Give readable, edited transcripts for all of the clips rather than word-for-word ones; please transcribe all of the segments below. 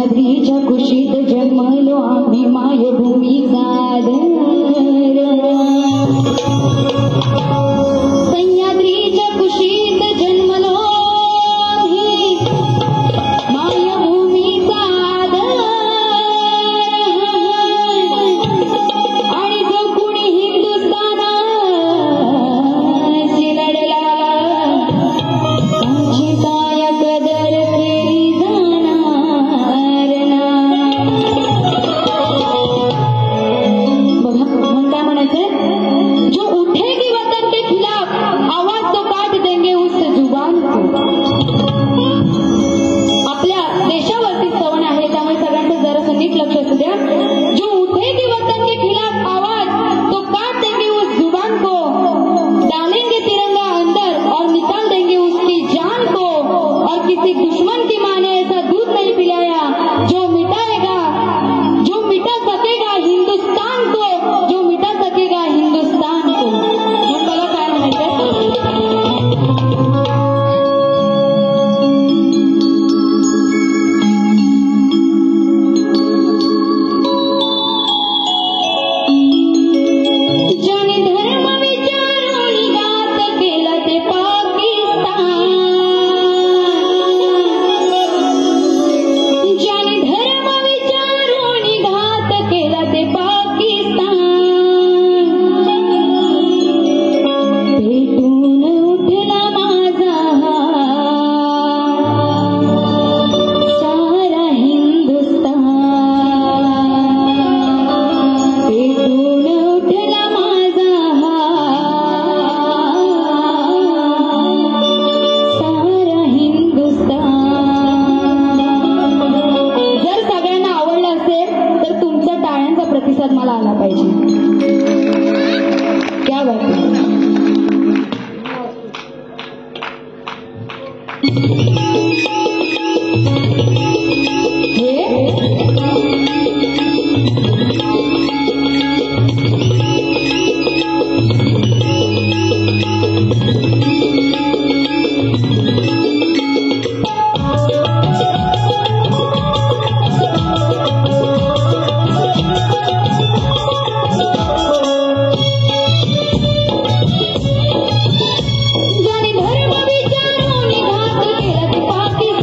सह्याद्रीच्या कुशीत जन्मलो आम्ही मायभूमीचा आदर सह्याद्रीच्या कुशीत जन्मलो आम्ही मायभूमीचा आदर आणि जो कुणी हिंदुस्थानाशी लढला आमची काय कदर केली जाणार ना. बघा मग काय म्हणायचंय, जो उठेगी वतन के खिलाफ आवाज तो काट देंगे उस जुबान को. आपल्या देशावरती सण आहे त्यामुळे सगळ्यांचं जरा नीट लक्ष असू द्या. जो उठेगी वतन के खिलाफ आवाज तो काट देंगे उस जुबान को, डालेंगे तिरंगा अंदर और निकाल देंगे उसकी जान को. और किसी दुश्मन की माँ ने ऐसा दूध नहीं पिलाया जो मिटाएगा, जो मिटा सकेगा हिंदुस्तान को, जो मिटा सकेगा हिंदुस्तान को. मग बघा काय म्हणायचं, ज्याने धर्म विचारून घात केला ते पाकिस्तान, ज्याने धर्म विचारून घात केला ते पाकिस्तान, पेटून उठला माझा सारा हिंदुस्तान, पेटून उठला माझा सारा हिंदुस्तान. जर सगळ्यांना आवडलं असेल तर तुमच्या टाळ्यांचा प्रतिसाद मला आला पाहिजे. क्या बात है. ज्याने धर्म विचारून घात केला ते पाकिस्तान,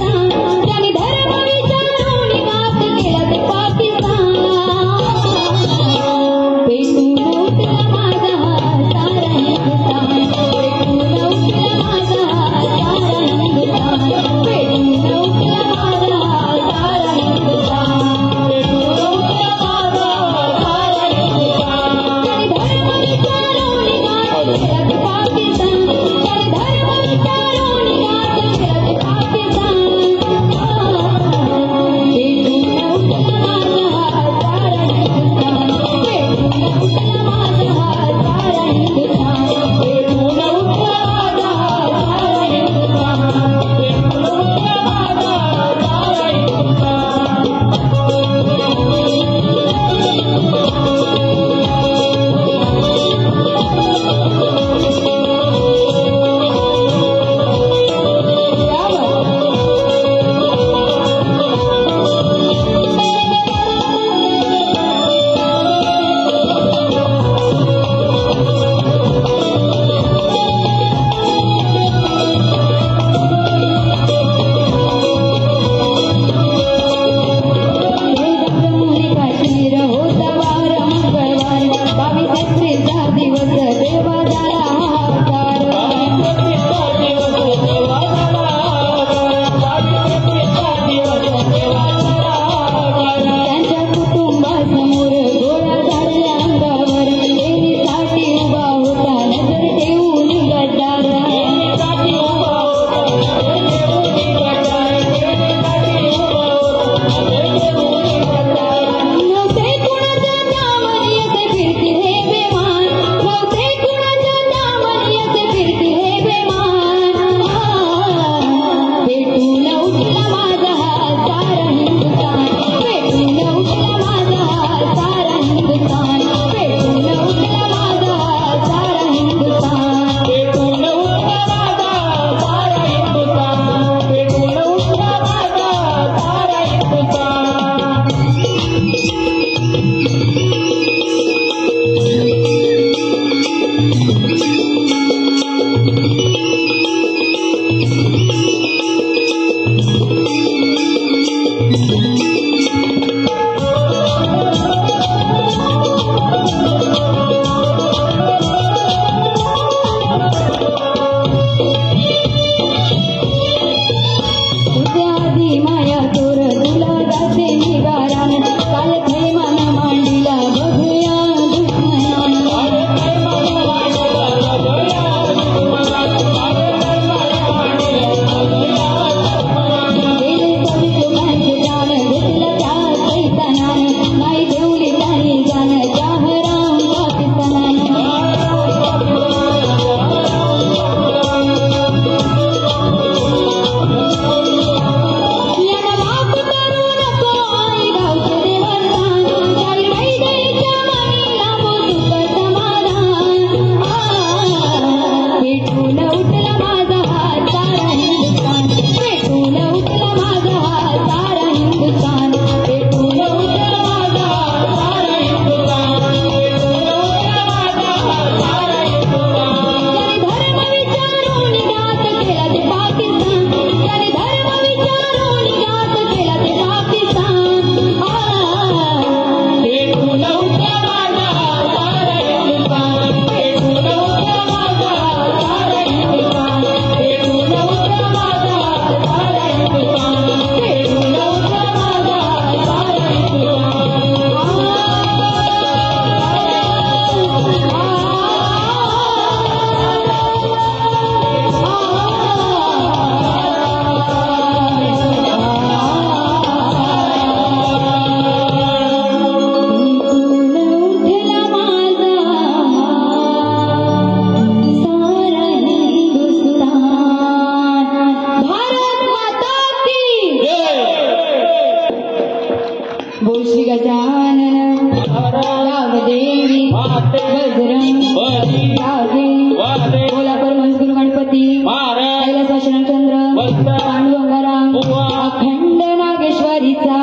पांडुरंगाराम अखंड नागेश्वरीचा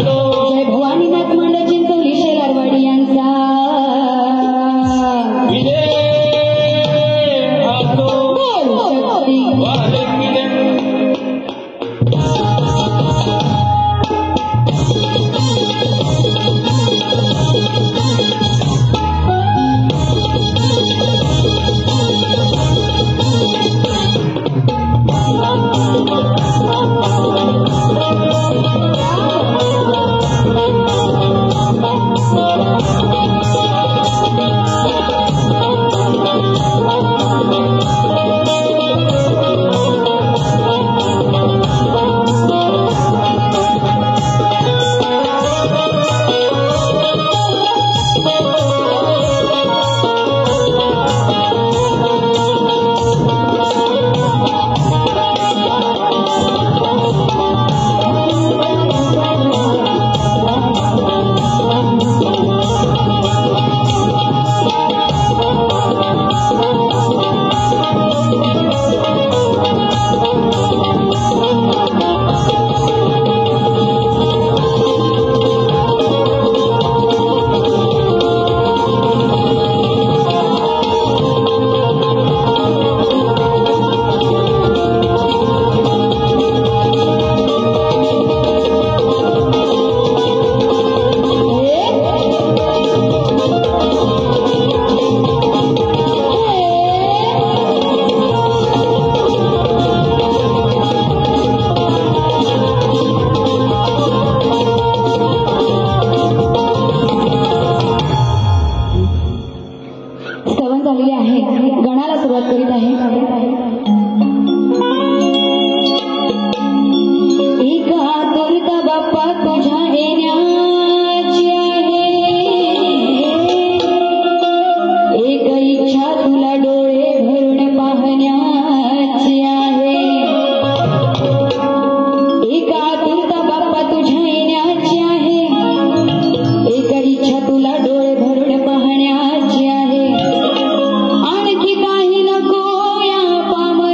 जय भवानीनाथ मंडळ चिंचोली शेलारवाडी यांचा गणाला सुरुवात करीत आहे एका दुर्गा बाप्पा तुझ्या येण्याची आहे एक इच्छा तुला डोळे भरून पाहण्याची आहे एका दुर्गा बाप्पा तुझ्या येण्याची आहे एक इच्छा तुला डोळे भरून पाहण्याची आहे आणखी काही नको या पामर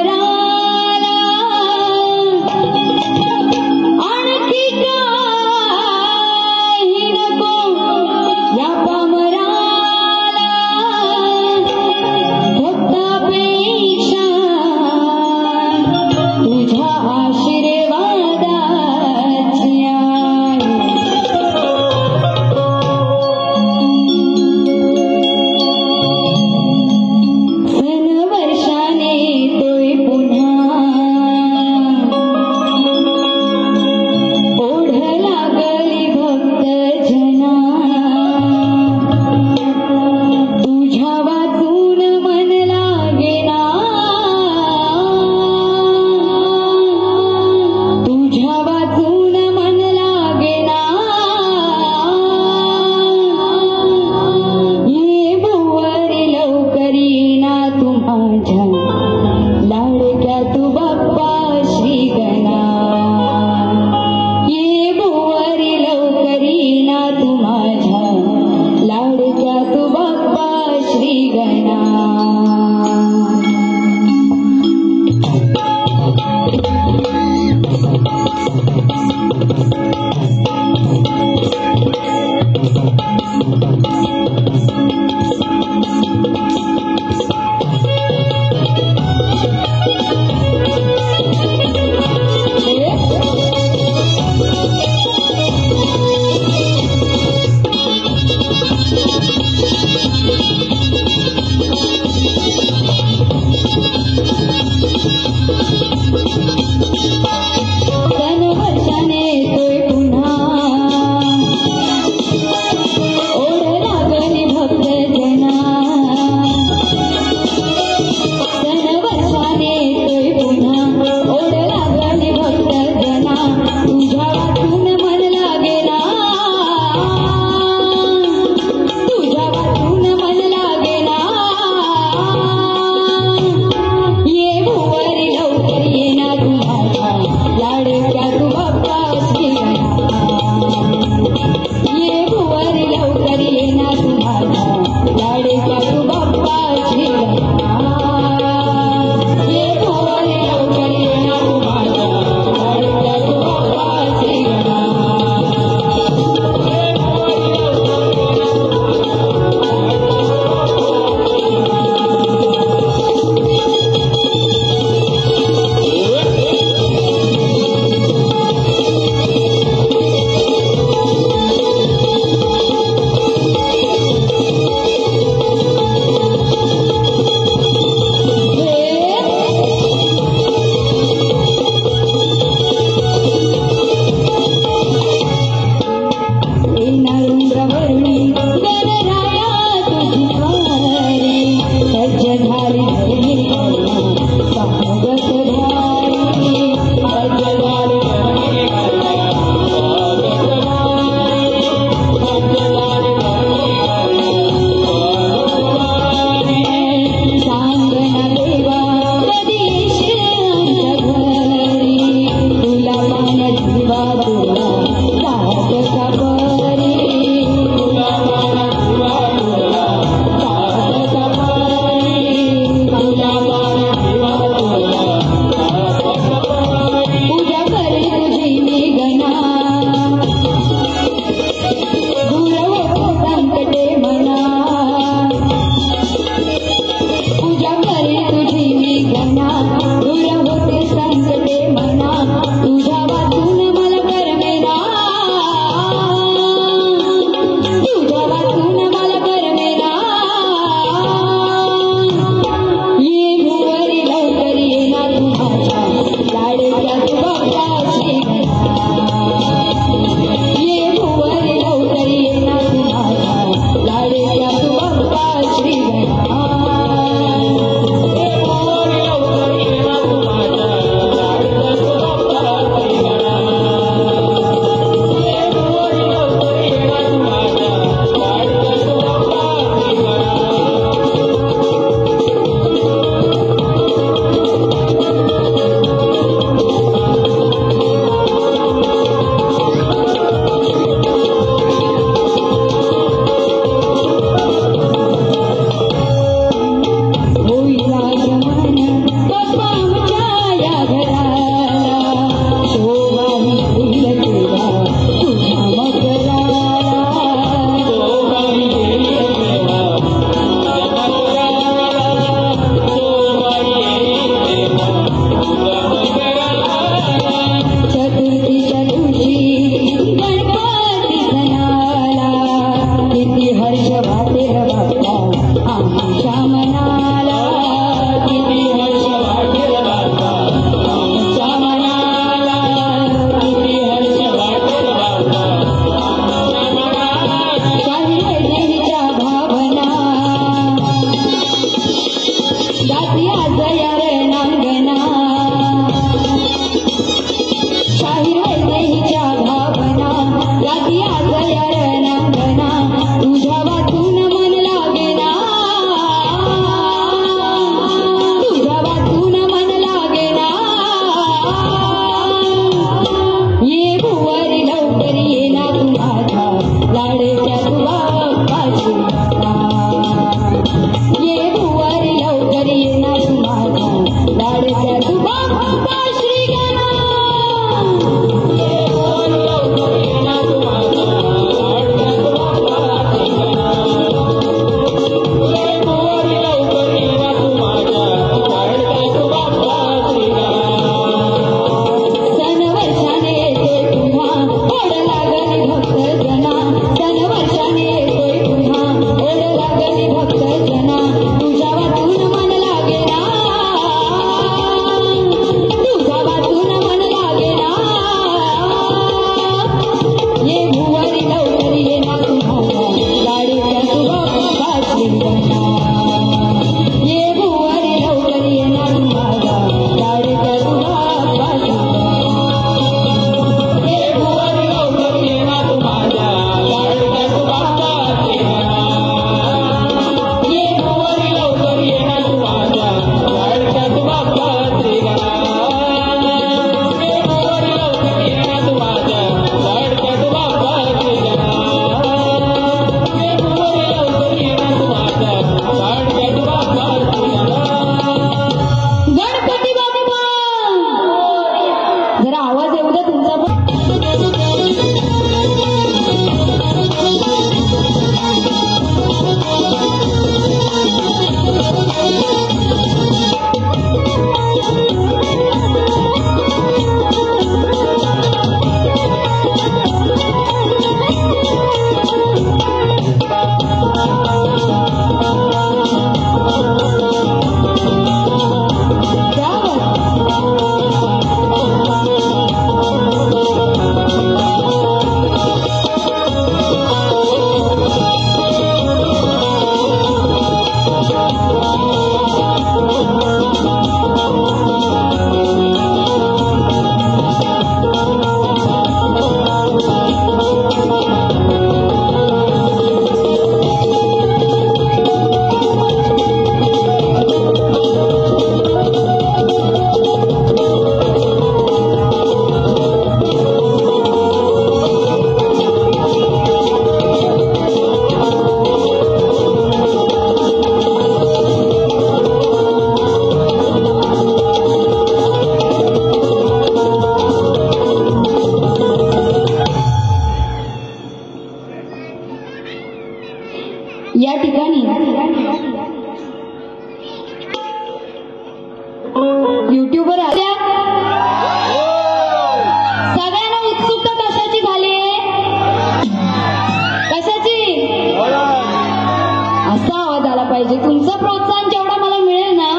आवाज आला पाहिजे. तुमचं प्रोत्साहन जेवढा मला मिळेल ना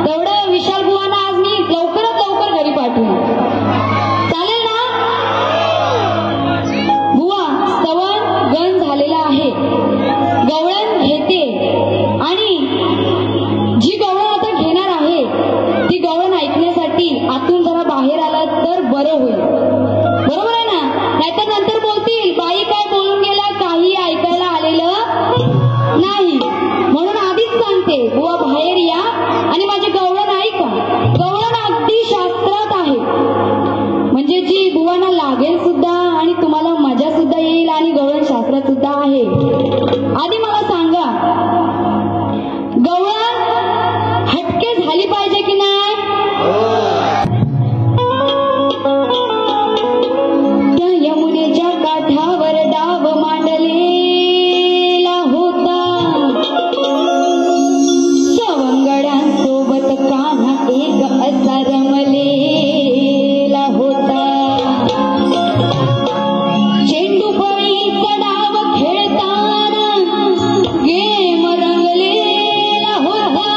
तेवढं विशाल बुवांना आज मी लवकरात लवकर घरी पाठवून. चालेल ना बुवा? स्तवन गण झालेला आहे. गवळण घेते आणि जी गवळण आता घेणार आहे ती गवळण ऐकण्यासाठी आतून जरा बाहेर आला तर बरं होईल. बरोबर आहे ना? नाहीतर नंतर बोलतील बाई काय बोलून गेला, काही ऐकायला आलेलं नाही. म्हणून आधीच सांगते बुवा बाहेर या आणि माझी गवळण ऐका. गवळण अगदी शास्त्रात आहे, म्हणजे जी बुवांना लागेल सुद्धा आणि तुम्हाला मजा सुद्धा येईल आणि गवळण शास्त्रात सुद्धा आहे. आधी मला सांगा, गवळण हटके झाली पाहिजे की नाही? त्या यमुनेच्या काठावर डाव मांडलेला होता, सवंगड्यांसोबत कान्हा एक असा रमलेला होता. चेंडू फळीचा डाव खेळताना गेम रंगलेला होता.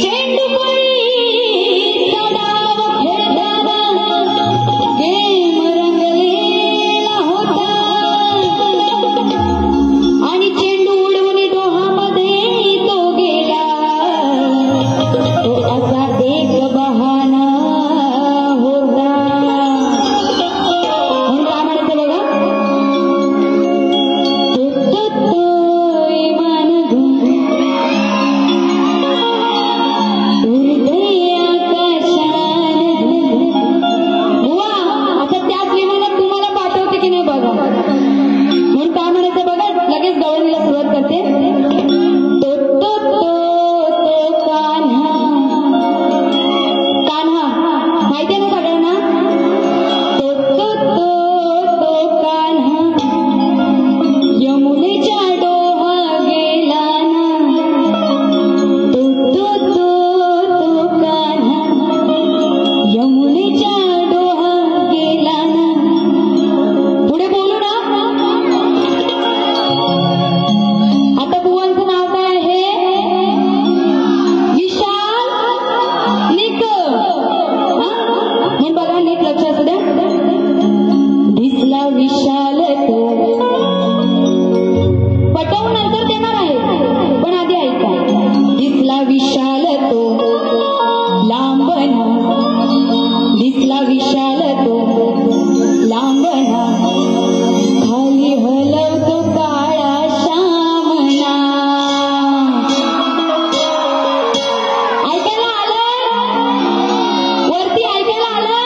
चेंडू फळीचा डाव खेळताना गेम रंगलेला होता. आणि चेंडू उडवून डोहामध्ये तो गेला, तो असा एक बहाना होता. म्हणून काय म्हणायचं बघा, तो इमान उडते आकाशात. बुवा आता त्याच विमानात तुम्हाला पाठवते की नाही बघा. म्हणून काय म्हणायचं बघा, लगेच गवळणीला सुरुवात करते. तो तो तो तो कान्हा. कान्हा माहितीये ना सगळ्यांना? तो तो तो तो कान्हा यमुनेच्या डोहा गेला ना. तो तो तो तो कान्हा यमुनेच्या डोहा गेला ना. पुढे बोलू ना. आता बुवांचं नाव काय आहे? विशाल निक. म्हणून बघा नीट लक्ष असू द्या. दिसला विशाल तो, पटवून नंतर देणार आहे पण आधी ऐका. दिसला विशाल तो लांबना, दिसला विशाल तो लांबना, खाली हलवतो काळा श्यामना. ऐकायला आलं? वरती ऐकायला आलं?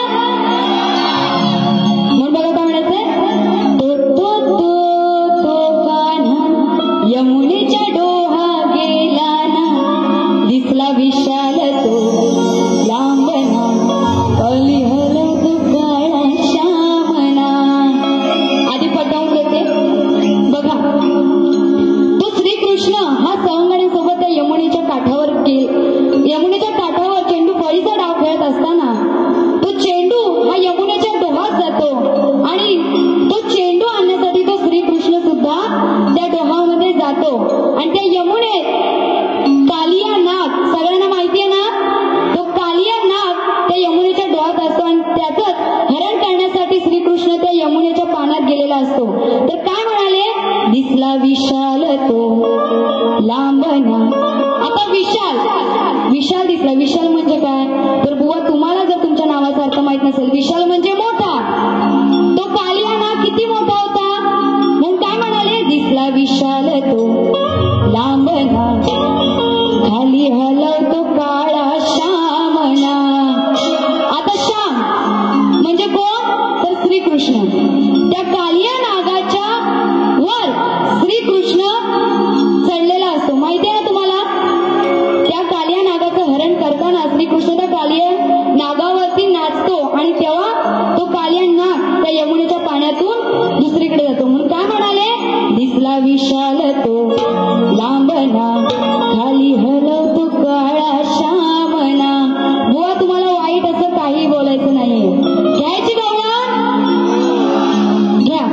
म्हणून बघा काय म्हणायचंय. तो तो तो तो कान्हा यमुनेच्या डोहा गेला ना. दिसला विशाल तो लांबना, खाली हलवतो काळा श्यामना. आधी पटवून देते बघा. तो श्रीकृष्ण हा सवंगड्यांसोबत त्या यमुनेच्या काठावर यमुनेच्या काठावर चेंडू फळीचा डाव खेळत असताना तो चेंडू हा यमुनेच्या डोहात जातो आणि तो चेंडू आणण्यासाठी तो श्रीकृष्ण सुद्धा त्या डोहामध्ये जातो. आणि त्या यमुनेत कालिया नाग, सगळ्यांना माहितीये ना, तो कालिया नाग त्या यमुनेच्या डोहात असतो आणि त्याचंच हरण करण्यासाठी श्रीकृष्ण त्या यमुनेच्या पाण्यात गेलेला असतो. तर काय म्हणाले? दिसला विशाल तो लांबना. आता विशाल विशाल दिसला. विशाल म्हणजे काय? तर बुवा तुम्हाला जर तुमच्या नावाचा अर्थ माहित नसेल, विशाल म्हणजे मोठा. तो कालिया नाग किती मोठा होता? म्हणून काय म्हणाले? दिसला विशाल तो लांबना, खाली हलवतो काळा श्यामना. आता श्याम म्हणजे कोण? तर श्रीकृष्ण. त्या कालिया नागाच्या वर श्रीकृष्ण चढलेला असतो. माहितीये ना तुम्हाला? त्या कालिया नागाचं हरण करताना श्रीकृष्ण त्या कालिया नागावरती नाचतो आणि तेव्हा तो कालिया नाग त्या यमुनेच्या पाण्यातून दुसरीकडे जातो. म्हणून काय म्हणाले? दिसला विशाल तो लांबना, खाली हलवतो काळा श्यामना. बुवा तुम्हाला वाईट असं काही बोलायचं नाहीये. घ्यायची गवळण घ्या.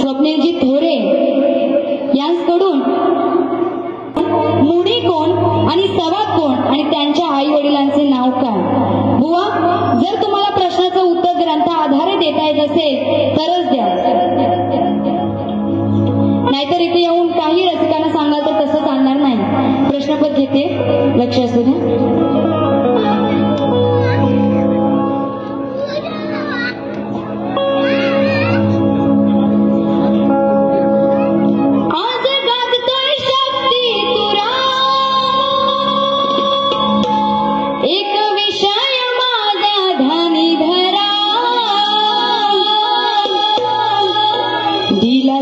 स्वप्नीलजी थोरे यांकडून मुडी कोण आणि सवाद कोण आणि त्यांच्या आई वडिलांचे नाव काय? बुवा, जर तुम्हाला प्रश्नाचं उत्तर ग्रंथाआधारे देता येत असेल तरच द्या, नाहीतर इथे येऊन काही रसिकांना सांगाल तर तसं चालणार नाही. प्रश्नपत्र घेते, लक्ष असू द्या.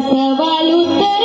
सवाल उत्तर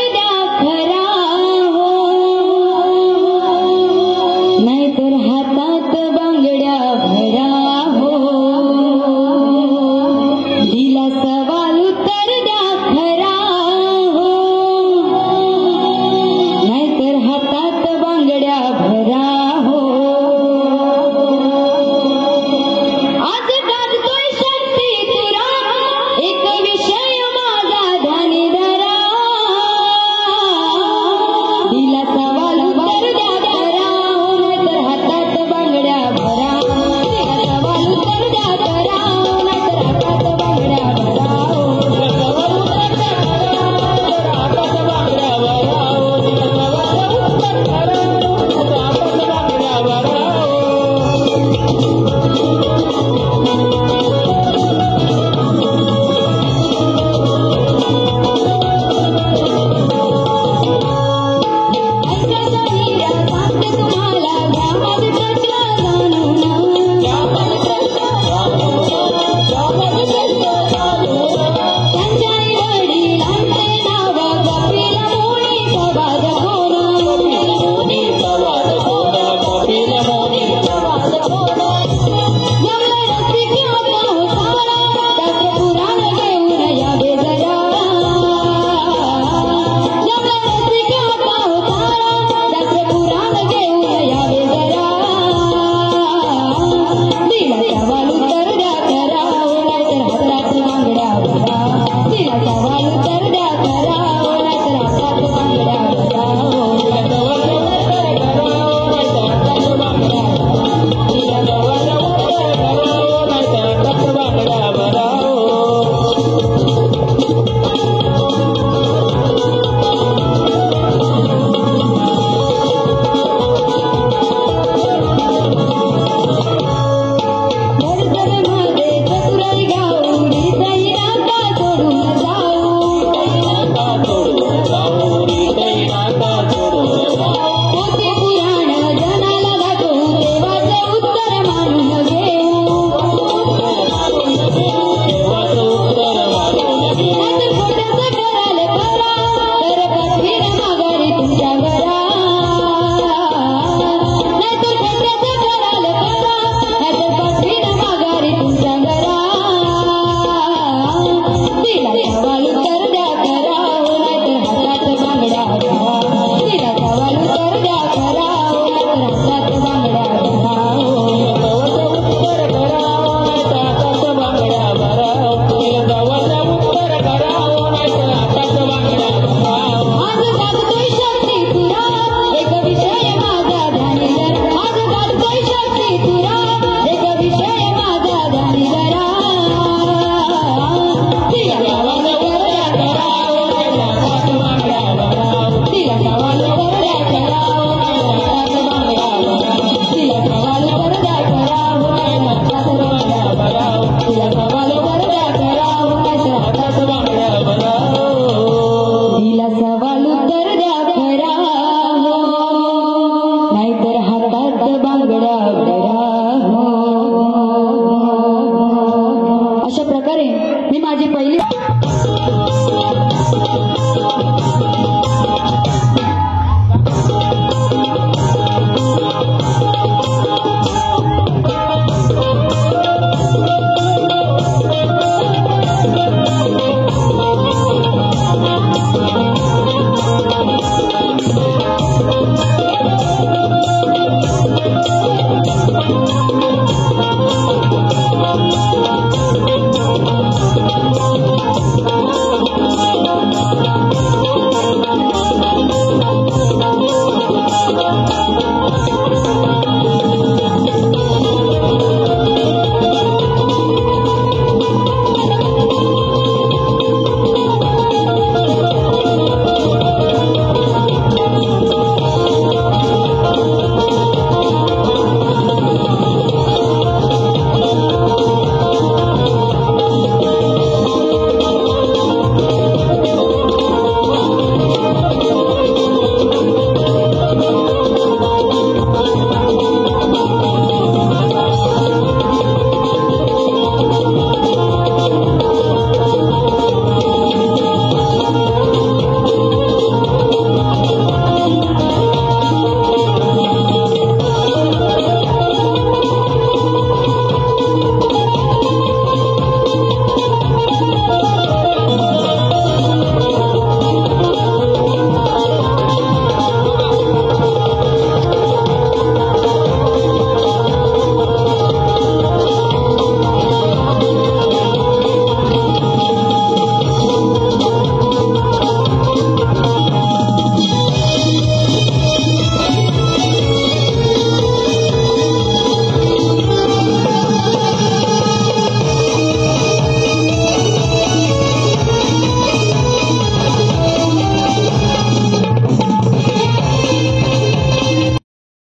द्या करा.